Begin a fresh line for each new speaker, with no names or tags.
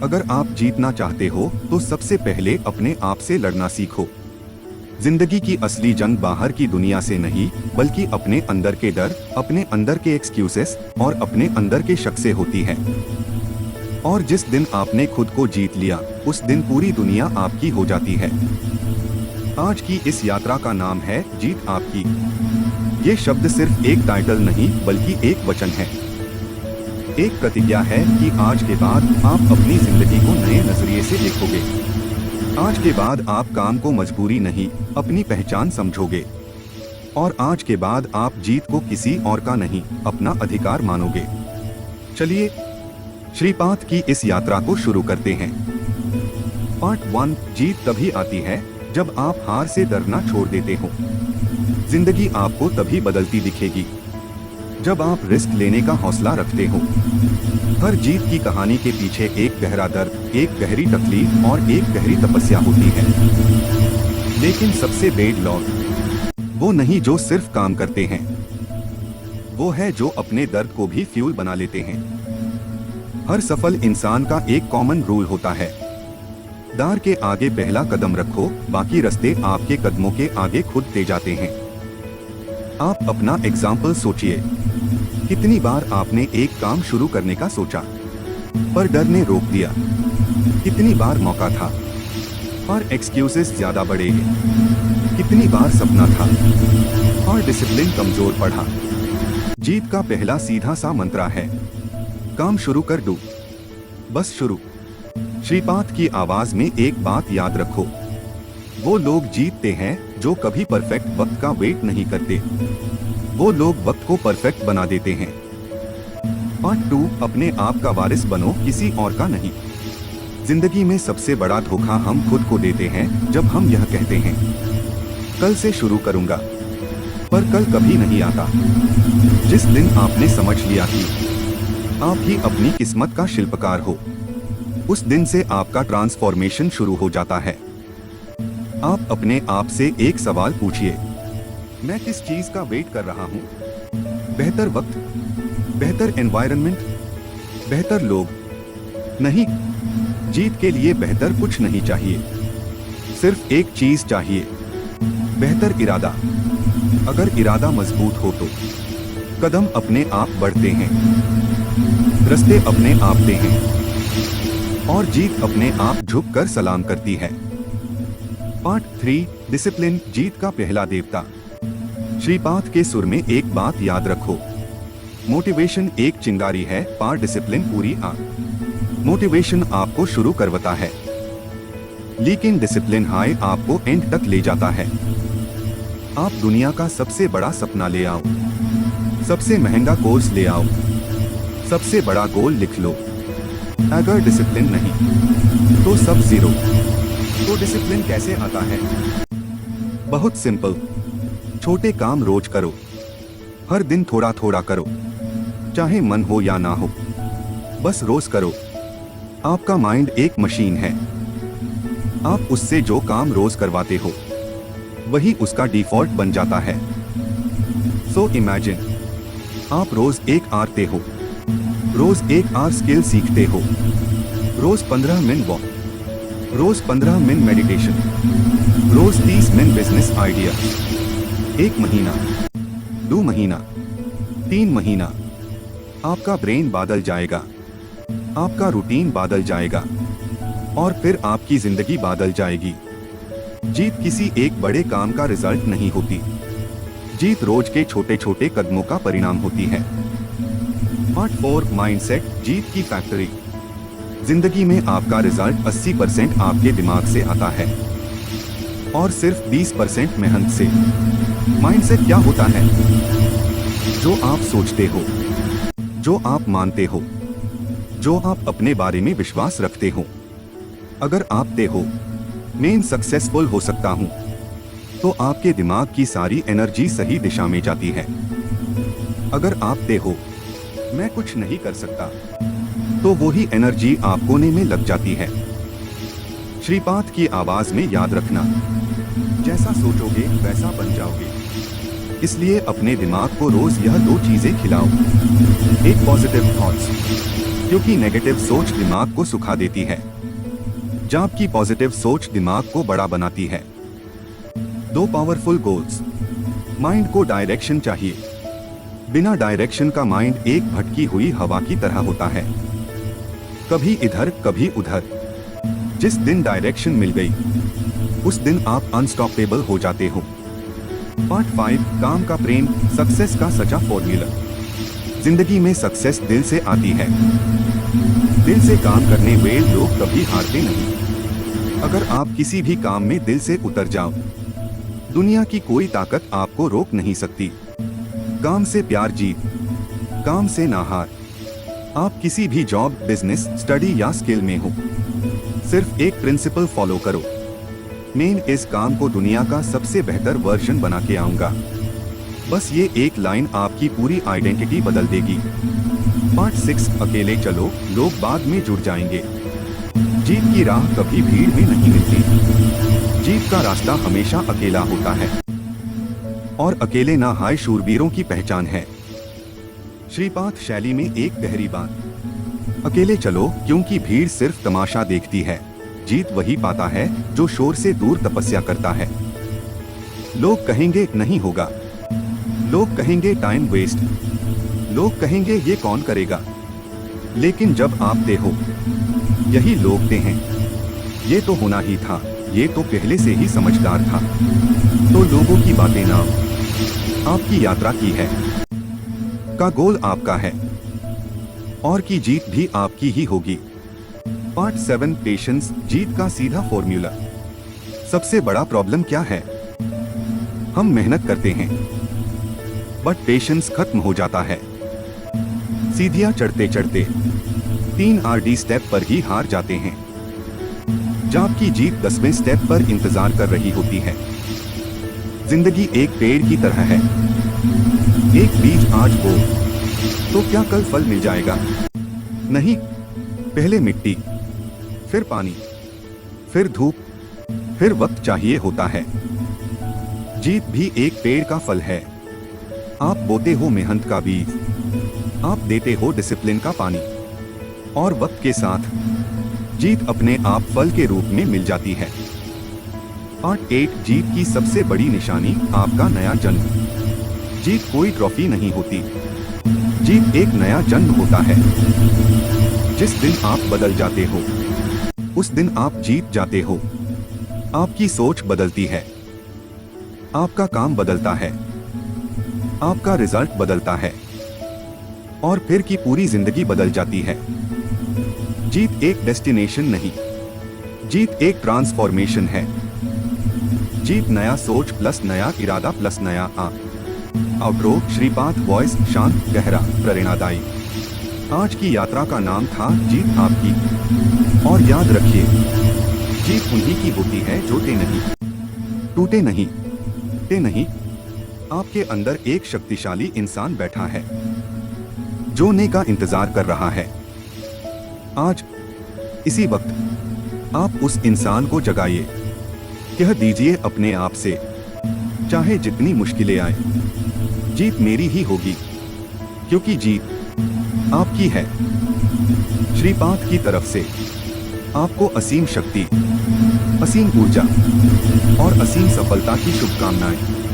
अगर आप जीतना चाहते हो तो सबसे पहले अपने आप से लड़ना सीखो। जिंदगी की असली जंग बाहर की दुनिया से नहीं, बल्कि अपने अंदर के डर, अपने अंदर के एक्सक्यूजेस और अपने अंदर के शक से होती है। और जिस दिन आपने खुद को जीत लिया, उस दिन पूरी दुनिया आपकी हो जाती है। आज की इस यात्रा का नाम है जीत आपकी। ये शब्द सिर्फ एक टाइटल नहीं, बल्कि एक वचन है, एक प्रतिज्ञा है कि आज के बाद आप अपनी जिंदगी को नए नजरिए से देखोगे। आज के बाद आप काम को मजबूरी नहीं, अपनी पहचान समझोगे। और आज के बाद आप जीत को किसी और का नहीं, अपना अधिकार मानोगे। चलिए श्रीपाद की इस यात्रा को शुरू करते हैं। पार्ट 1। जीत तभी आती है जब आप हार से डरना छोड़ देते हो। जिंदगी आपको तभी बदलती दिखेगी जब आप रिस्क लेने का हौसला रखते हो। हर जीत की कहानी के पीछे एक गहरा दर्द, एक गहरी तकलीफ और एक गहरी तपस्या होती है। लेकिन सबसे बेड लॉग वो नहीं जो सिर्फ काम करते हैं, वो है जो अपने दर्द को भी फ्यूल बना लेते हैं। हर सफल इंसान का एक कॉमन रूल होता है, दार के आगे पहला कदम रखो, बाकी रास्ते आपके कदमों के आगे खुद दे जाते हैं। आप अपना एग्जाम्पल सोचिए। कितनी बार आपने एक काम शुरू करने का सोचा पर डर ने रोक दिया? कितनी बार मौका था और एक्सक्यूजेस ज्यादा बढ़े? कितनी बार सपना था और डिसिप्लिन कमजोर पड़ा? जीत का पहला सीधा सा मंत्र है, काम शुरू कर दो, बस शुरू। श्रीपाद की आवाज में एक बात याद रखो, वो लोग जीतते हैं जो कभी परफेक्ट वक्त का वेट नहीं करते, वो लोग वक्त को परफेक्ट बना देते हैं। पार्ट 2। अपने आप का वारिस बनो, किसी और का नहीं। जिंदगी में सबसे बड़ा धोखा हम खुद को देते हैं जब हम यह कहते हैं, कल से शुरू करूंगा, पर कल कभी नहीं आता। जिस दिन आपने समझ लिया कि आप ही अपनी किस्मत का शिल्पकार हो, उस दिन से आपका ट्रांसफॉर्मेशन शुरू हो जाता है। आप अपने आप से एक सवाल पूछिए, मैं किस चीज का वेट कर रहा हूँ? बेहतर वक्त, बेहतर एनवायरनमेंट, बेहतर लोग? नहीं, जीत के लिए बेहतर कुछ नहीं चाहिए, सिर्फ एक चीज चाहिए, बेहतर इरादा। अगर इरादा मजबूत हो तो कदम अपने आप बढ़ते हैं, रास्ते अपने आप दे हैं और जीत अपने आप झुक कर सलाम करती है। पार्ट 3। डिसिप्लिन, जीत का पहला देवता। श्रीपाद के सुर में एक बात याद रखो, मोटिवेशन एक चिंगारी है, पर डिसिप्लिन पूरी आग। मोटिवेशन आपको शुरू करवाता है, लेकिन डिसिप्लिन हाय आपको एंड तक ले जाता है। आप दुनिया का सबसे बड़ा सपना ले आओ, सबसे महंगा कोर्स ले आओ, सबसे बड़ा गोल लिख लो, अगर डिसिप्लिन नहीं तो सब जीरो। तो डिसिप्लिन कैसे आता है? बहुत सिंपल, छोटे काम रोज करो, हर दिन थोड़ा थोड़ा करो, चाहे मन हो या ना हो, बस रोज करो। आपका माइंड एक मशीन है, आप उससे जो काम रोज करवाते हो वही उसका डिफॉल्ट बन जाता है। सो इमेजिन, आप रोज 1 आवर हो, रोज 1 आवर स्किल सीखते हो, रोज 15 मिनट वॉक, रोज 15 मिनट मेडिटेशन, रोज 30 मिनट बिजनेस आइडिया। 1 महीना, 2 महीना, 3 महीना, आपका ब्रेन बादल जाएगा, आपका रूटीन बादल जाएगा और फिर आपकी जिंदगी बादल जाएगी। जीत किसी एक बड़े काम का रिजल्ट नहीं होती, जीत रोज के छोटे छोटे कदमों का परिणाम होती है। पार्ट 4। माइंडसेट, जीत की फैक्ट्री। जिंदगी में आपका रिजल्ट 80% आपके दिमाग से आता है और सिर्फ 20% मेहनत से। माइंडसेट क्या होता है? जो आप सोचते हो, जो आप मानते हो, जो आप अपने बारे में विश्वास रखते हो। अगर आप ते हो मैं सक्सेसफुल हो सकता हूं, तो आपके दिमाग की सारी एनर्जी सही दिशा में जाती है। अगर आप ते हो मैं कुछ नहीं कर सकता, तो वही एनर्जी आप कोने में लग जाती है। श्रीपाद की आवाज में याद रखना, जैसा सोचोगे वैसा बन जाओगे। इसलिए अपने दिमाग को रोज यह 2 चीजें खिलाओ, एक पॉजिटिव थॉट्स क्योंकि नेगेटिव सोच दिमाग को सुखा देती है, जबकि पॉजिटिव सोच दिमाग को बड़ा बनाती है। 2 पावरफुल गोल्स। माइंड को डायरेक्शन चाहिए। बिना डायरेक्शन का माइंड एक भटकी हुई हवा की तरह होता है, कभी इधर कभी उधर। जिस दिन डायरेक्शन मिल गई, उस दिन आप अनस्टॉपेबल हो जाते हो। पार्ट 5, काम का प्रेम, सक्सेस का सच्चा फॉर्मूला। जिंदगी में सक्सेस दिल से आती है। दिल से काम करने वाले लोग कभी हारते नहीं। अगर आप किसी भी काम में दिल से उतर जाओ, दुनिया की कोई ताकत आपको रोक नहीं सकती। काम से प्यार जीत, काम से ना हार। आप किसी भी जॉब, बिजनेस, स्टडी या स्किल में हो, सिर्फ एक प्रिंसिपल फॉलो करो। मैं इस काम को दुनिया का सबसे बेहतर वर्जन बना के आऊंगा। बस ये एक लाइन आपकी पूरी आइडेंटिटी बदल देगी। पार्ट 6, अकेले चलो, लोग बाद में जुड़ जाएंगे। जीत की राह कभी भीड़ में नहीं मिलती। जीत का रास्ता हमेशा अकेला होता है, और अकेले ना हाय शूरवीरों की पहचान है। श्रीपाद शैली में एक गहरी बात। अकेले चलो, क्योंकि भीड़ सिर्फ तमाशा देखती है। जीत वही पाता है जो शोर से दूर तपस्या करता है। लोग कहेंगे नहीं होगा, लोग कहेंगे टाइम वेस्ट, लोग कहेंगे ये कौन करेगा। लेकिन जब आप दे हो, यही लोग दे हैं, ये तो होना ही था, ये तो पहले से ही समझदार था। तो लोगों की बातें ना, आपकी यात्रा की है, का गोल आपका है, और की जीत भी आपकी ही होगी। पार्ट 7, पेशेंस, जीत का सीधा फॉर्मूला। सबसे बड़ा प्रॉब्लम क्या है? हम मेहनत करते हैं, बट पेशेंस खत्म हो जाता है। सीढ़ियां चढ़ते चढ़ते 3 RD स्टेप पर ही हार जाते हैं, जबकि जीत 10वें स्टेप पर इंतजार कर रही होती है। जिंदगी एक पेड़ की तरह है। एक बीज आज बो, तो क्या कल फल मिल जाएगा? नहीं, पहले मिट्टी, फिर पानी, फिर धूप, फिर वक्त चाहिए होता है। जीत भी एक पेड़ का फल है। आप बोते हो मेहनत का बीज, आप देते हो डिसिप्लिन का पानी, और वक्त के साथ जीत अपने आप फल के रूप में मिल जाती है। पार्ट 8, जीत की सबसे बड़ी निशानी, आपका नया जन्म। जीत कोई ट्रॉफी नहीं होती, जीत एक नया जन्म होता है। जिस दिन आप बदल जाते हो, उस दिन आप जीत जाते हो। आपकी सोच बदलती है, आपका काम बदलता है, आपका रिजल्ट बदलता है, और फिर की पूरी जिंदगी बदल जाती है। जीत एक डेस्टिनेशन नहीं, जीत एक ट्रांसफॉर्मेशन है। जीत नया सोच प्लस नया इरादा प्लस नया आउटरो। श्रीपाद वॉइस, शांत, गहरा, प्रेरणादायी। आज की यात्रा का नाम था जीत आपकी। और याद रखिए, जीत उन्हीं की होती है जो टूटे नहीं। आपके अंदर एक शक्तिशाली इंसान बैठा है, जो ने का इंतजार कर रहा है। आज इसी वक्त आप उस इंसान को जगाइए। कह दीजिए अपने आप से, चाहे जितनी मुश्किलें आए, जीत मेरी ही होगी, क्योंकि जीत आपकी है। श्रीपाद की तरफ से आपको असीम शक्ति, असीम ऊर्जा और असीम सफलता की शुभकामनाएं।